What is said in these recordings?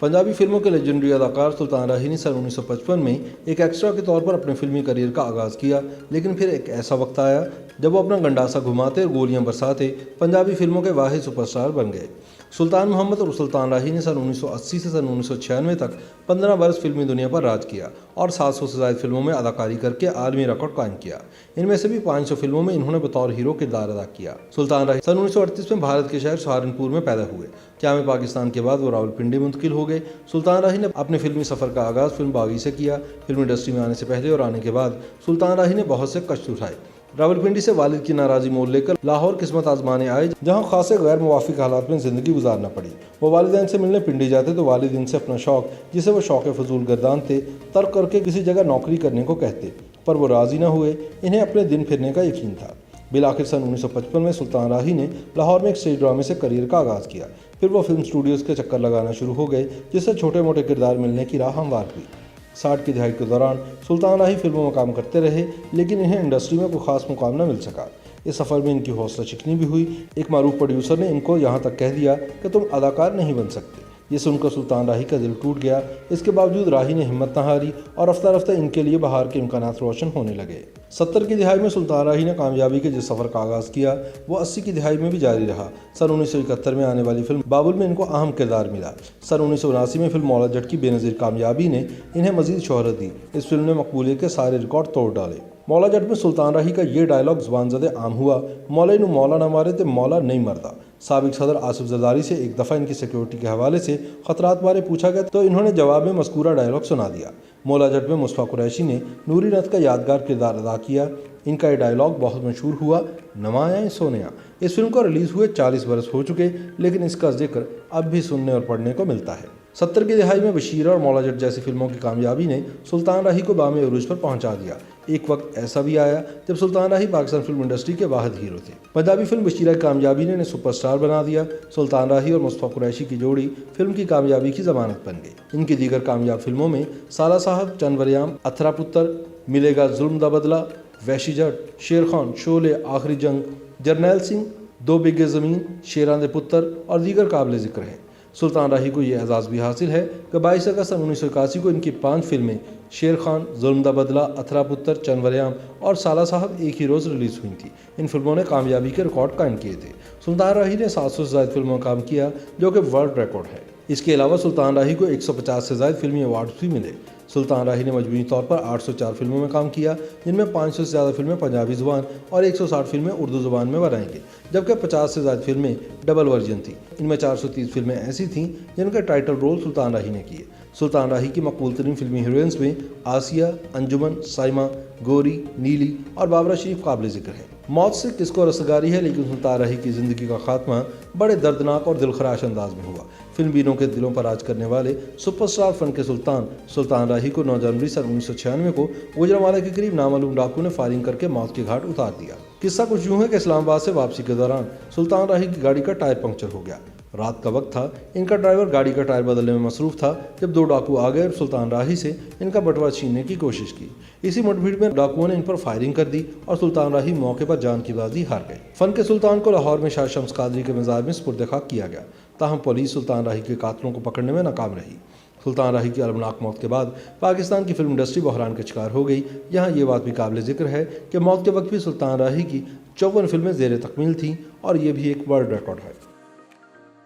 पंजाबी फिल्मों के लेजेंडरी अदाकार सुल्तान राही ने सन 1955 में एक एक्स्ट्रा के तौर पर अपने फिल्मी करियर का आगाज़ किया, लेकिन फिर एक ऐसा वक्त आया जब वो अपना गंडासा घुमाते और गोलियां बरसाते पंजाबी फिल्मों के वाहिद सुपरस्टार बन गए। सुल्तान मोहम्मद और सुल्तान राही ने सन 1980 से सन 1996 तक 15 बरस फिल्मी दुनिया पर राज किया और 700 से ज़ायद फिल्मों में अदाकारी करके आलमी रिकॉर्ड कायम किया। इनमें से भी 500 फिल्मों में इन्होंने बतौर हीरो किरदार अदा किया। सुल्तान राही सन 1938 में भारत के शहर सहारनपुर में पैदा हुए। क़याम पाकिस्तान के बाद वो रावलपिंडी मुंतकिल हो गए। सुल्तान राही ने अपने फिल्मी सफ़र का आगाज़ फिल्म बागी से किया। फिल्म इंडस्ट्री में आने से पहले और आने के बाद सुल्तान राही ने बहुत से कष्ट उठाए। रावलपिंडी से वालिद की नाराज़ी मोल लेकर लाहौर किस्मत आजमाने आए, जहां खासे गैर मुवाफिक हालात में ज़िंदगी गुजारना पड़ी। वो वालिदैन से मिलने पिंडी जाते तो वालिद इनसे अपना शौक़, जिसे वो शौक़ फजूल गर्दान थे, तर्क करके किसी जगह नौकरी करने को कहते, पर वो राज़ी न हुए। इन्हें अपने दिन फिरने का यकीन था। बिलाखिर सन 1955 में सुल्तान राही ने लाहौर में एक स्टेज ड्रामे से करियर का आगाज़ किया। फिर वो फिल्म स्टूडियोज़ के चक्कर लगाना शुरू हो गए, जिससे छोटे मोटे किरदार मिलने की राह हमवार हुई। 60 की दहाई के दौरान सुल्तान राही फिल्मों में काम करते रहे, लेकिन इन्हें इंडस्ट्री में कोई ख़ास मुकाम न मिल सका। इस सफ़र में इनकी हौसला चिकनी भी हुई। एक मारूफ प्रोड्यूसर ने इनको यहाँ तक कह दिया कि तुम अदाकार नहीं बन सकते। ये सुनकर सुल्तान राही का दिल टूट गया। इसके बावजूद राही ने हिम्मत न हारी और रफ्ता रफ्ता इनके लिए बाहर के इम्कानात रोशन होने लगे। 70 की दिहाई में सुल्तान राही ने कामयाबी के जिस सफ़र का आगाज़ किया, वो 80 की दिहाई में भी जारी रहा। सन 1971 में आने वाली फिल्म बाबुल में इनको अहम किरदार मिला। सन 1979 में फिल्म मौला जट की बेनज़ीर कामयाबी ने इन्हें मज़ीद शोहरत दी। इस फिल्म ने मकबूलियत के सारे रिकॉर्ड तोड़ डाले। मौला जट में सुल्तान राही का ये डायलॉग ज़बान ज़दे आम हुआ, मौले नू मौला ना मारे तो मौला नहीं मरदा। साबिक सदर आसिफ जरदारी से एक दफ़ा इनकी सिक्योरिटी के हवाले से ख़तरात बारे पूछा गया तो इन्होंने जवाब में मज़कूरा डायलॉग सुना दिया। मौला जट में मुस्तफ़ा कुरैशी ने नूरी नत का यादगार किरदार अदा किया। इनका ये डायलॉग बहुत मशहूर हुआ, नमाया सोनिया। इस फिल्म को रिलीज़ हुए 40 बरस हो चुके, लेकिन इसका जिक्र अब भी सुनने और पढ़ने को मिलता है। 70 की दिहाई में बशीर और मौला जट जैसी फिल्मों की कामयाबी ने सुल्तान राही को बामे अरूज पर पहुंचा दिया। एक वक्त ऐसा भी आया जब सुल्तान राही पाकिस्तान फिल्म इंडस्ट्री के वाहिद हीरो थे। पंजाबी फिल्म बशीरा की कामयाबी ने इन्हें सुपरस्टार बना दिया। सुल्तान राही और मुस्तफ़ा कुरैशी की जोड़ी फिल्म की कामयाबी की ज़मानत बन गई। इनकी दीगर कामयाब फिल्मों में साला साहब, चंदवरयाम, अथरा पुत्र, मिलेगा जुल्म दा बदला, वैशी जट, शेर खान, शोले, आखिरी जंग, जरनैल सिंह, दो बिगे ज़मीन, शेरां दे पुत्र और दीगर काबिल ज़िक्र है। सुल्तान राही को ये एजाज़ भी हासिल है कि 22 अगस्त 1981 को इनकी 5 फिल्में शेर खान, जुल्म दा बदला, अथरा पुत्र, चंदवरयाम और साला साहब एक ही रोज़ रिलीज़ हुई थी। इन फिल्मों ने कामयाबी के रिकॉर्ड कायम किए थे। सुल्तान राही ने 700 से ज़ायद फिल्मों में काम किया, जो कि वर्ल्ड रिकॉर्ड है। इसके अलावा सुल्तान राही को 150 से ज़ायद फिल्मी अवार्ड्स भी मिले। सुल्तान राही ने मजमूई तौर पर 804 फिल्मों में काम किया, जिनमें 500 से ज़्यादा फिल्में पंजाबी ज़ुबान और 160 फिल्में उर्दू ज़ुबान में बनाई गई, जबकि 50 से ज़्यादा फिल्में डबल वर्जन थी। इनमें 430 फिल्में ऐसी थीं जिनके टाइटल रोल सुल्तान राही ने किए। सुल्तान राही की मकबूल तरीन फिल्मी हीरोइंस में आसिया, अंजुमन, साइमा, गोरी, नीली और बाबरा शरीफ काबिल ज़िक्र है। मौत से किसको रसगारी है, लेकिन सुल्तान राही की ज़िंदगी का खात्मा बड़े दर्दनाक और दिलखराश अंदाज में हुआ। फिल्म बीनों के दिलों पर राज करने वाले सुपरस्टार फन के सुल्तान राही को 9 जनवरी सन 1996 को गुजरांवाला के करीब नामालूम डाकू ने फायरिंग करके मौत के घाट उतार दिया। किस्सा कुछ यूँ है कि इस्लामाबाद से वापसी के दौरान सुल्तान राही की गाड़ी का टायर पंक्चर हो गया। रात का वक्त था। इनका ड्राइवर गाड़ी का टायर बदलने में मसरूफ़ था जब 2 डाकू आ गए और सुल्तान राही से इनका बटुआ छीनने की कोशिश की। इसी मुठभेड़ में डाकुओं ने इन पर फायरिंग कर दी और सुल्तान राही मौके पर जान की बाजी हार गए। फन के सुल्तान को लाहौर में शाह शम्स कादरी के मज़ार में सुपुर्द खाक किया गया। ताहम पुलिस सुल्तान राही के कातलों को पकड़ने में नाकाम रही। सुल्तान राही की अलमनाक मौत के बाद पाकिस्तान की फिल्म इंडस्ट्री बहरान का शिकार हो गई। यहाँ ये बात भी काबिल ज़िक्र है कि मौत के वक्त भी सुल्तान राही की 54 फिल्में ज़ेर तकमील थीं और ये भी एक वर्ल्ड रिकॉर्ड है।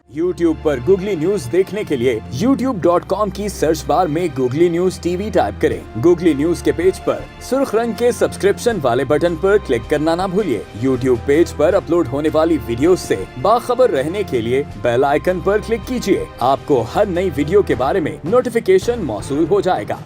YouTube पर गूगली न्यूज देखने के लिए youtube.com की सर्च बार में गूगली न्यूज टीवी टाइप करें। गूगली न्यूज के पेज पर सुर्ख रंग के सब्सक्रिप्शन वाले बटन पर क्लिक करना ना भूलिए। YouTube पेज पर अपलोड होने वाली वीडियोस से बाखबर रहने के लिए बेल आइकन पर क्लिक कीजिए। आपको हर नई वीडियो के बारे में नोटिफिकेशन मौसूल हो जाएगा।